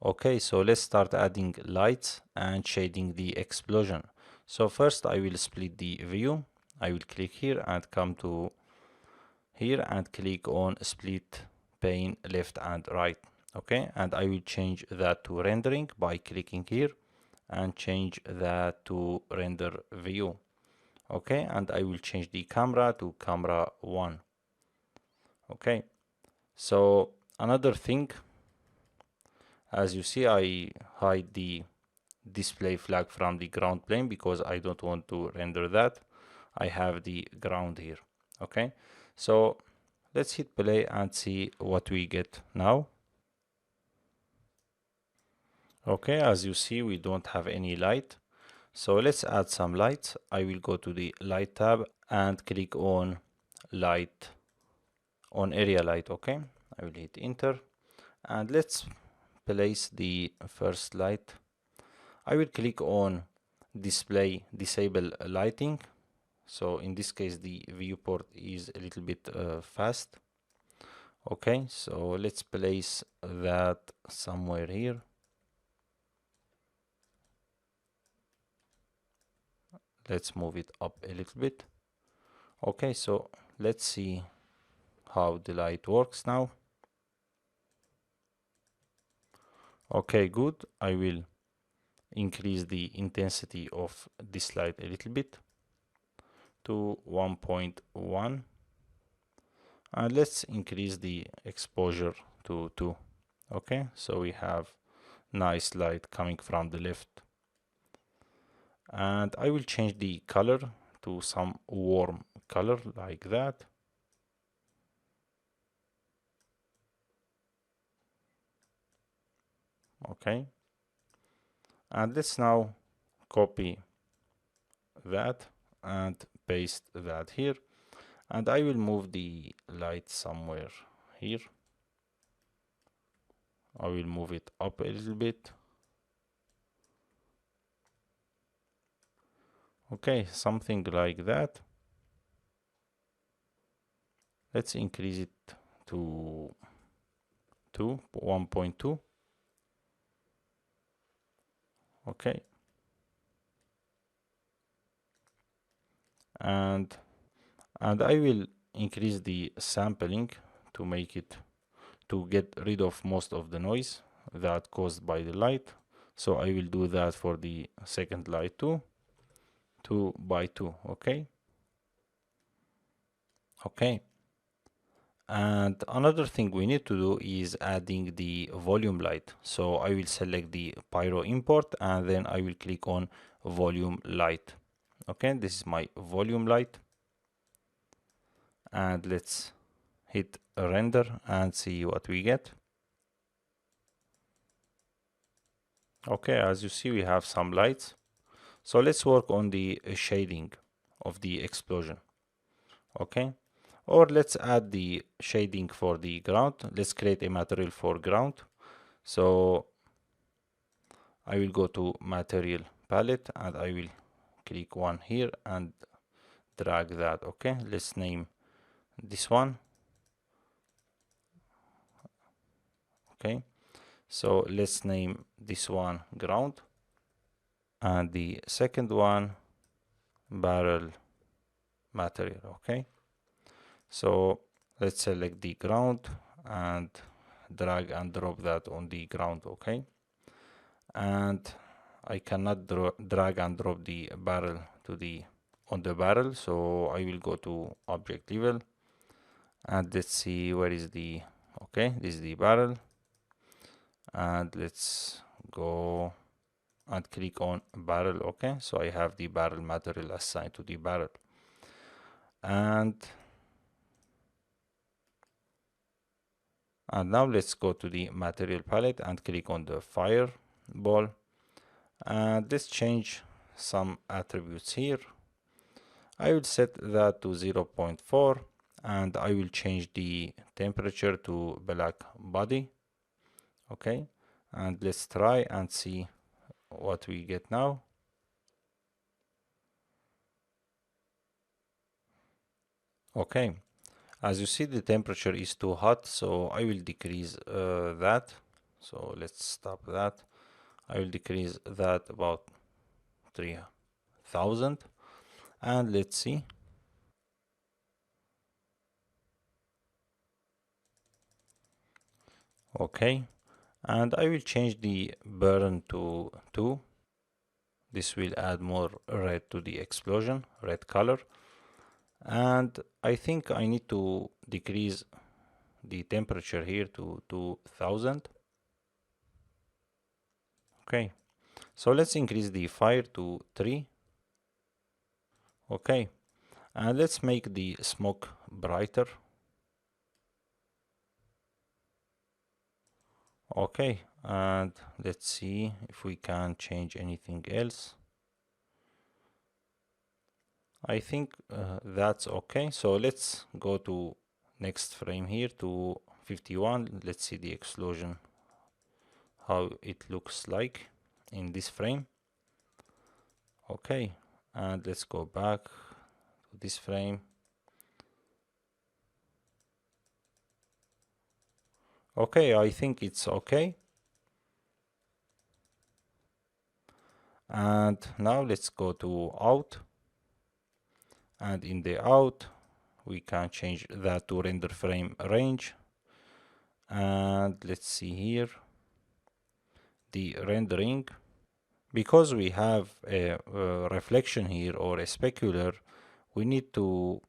Okay, so let's start adding lights and shading the explosion. So first I will split the view. I will click here and come to here and click on split pane left and right. Okay, and I will change that to rendering by clicking here and change that to render view. Okay, and I will change the camera to camera 1. Okay, so another thing, as you see, I hide the display flag from the ground plane because I don't want to render that. I have the ground here. Okay, so let's hit play and see what we get now. Okay, as you see, we don't have any light. So let's add some lights. I will go to the light tab and click on light, on area light. Okay, I will hit enter and let's place the first light. I will click on display disable lighting. So in this case the viewport is a little bit fast. Okay, so let's place that somewhere here. Let's move it up a little bit. Okay, so let's see how the light works now. Okay, good. I will increase the intensity of this light a little bit to 1.1 and let's increase the exposure to 2. Okay, so we have nice light coming from the left, and I will change the color to some warm color like that. Okay, and let's now copy that and paste that here, and I will move the light somewhere here. I will move it up a little bit. Okay, something like that. Let's increase it to 1.2. Okay, and I will increase the sampling to make it, to get rid of most of the noise that caused by the light. So I will do that for the second light too, 2 by 2. Okay, okay, and another thing we need to do is adding the volume light. So I will select the pyro import and then I will click on volume light. Okay, this is my volume light, and let's hit render and see what we get. Okay, as you see, we have some lights. So let's work on the shading of the explosion. Okay, or let's add the shading for the ground. Let's create a material for ground. So I will go to material palette and I will click one here and drag that. Okay, let's name this one. Okay, so let's name this one ground and the second one barrel material. Okay, so let's select the ground and drag and drop that on the ground. Okay, and I cannot drag and drop the barrel to the on the barrel, so I will go to object level and let's see where is the, okay, this is the barrel, and let's go and click on barrel. Okay, so I have the barrel material assigned to the barrel, and now let's go to the material palette and click on the fireball, and let's change some attributes here. I will set that to 0.4 and I will change the temperature to black body. Okay, and let's try and see what we get now. Okay, as you see, the temperature is too hot, so I will decrease that. So let's stop that. I will decrease that about 3000, and let's see. Okay, and I will change the burn to 2. This will add more red to the explosion, red color. And I think I need to decrease the temperature here to 2000. Okay, so let's increase the fire to 3. Okay, and let's make the smoke brighter. Okay, and let's see if we can change anything else. I think that's okay. So let's go to next frame here to 51. Let's see the explosion, how it looks like in this frame. Okay, and let's go back to this frame. Okay, I think it's okay. And now let's go to out, and in the out we can change that to render frame range. And let's see here the rendering. Because we have a reflection here or a specular, we need to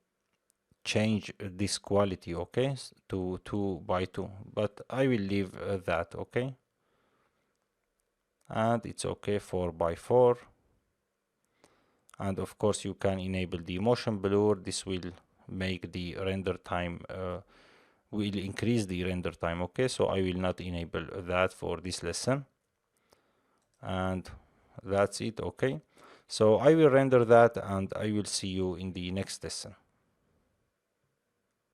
change this quality, okay, to 2 by 2, but I will leave that, okay, and it's okay 4 by 4. And of course you can enable the motion blur. This will make the render time will increase the render time. Okay, so I will not enable that for this lesson, and that's it. Okay, so I will render that and I will see you in the next lesson.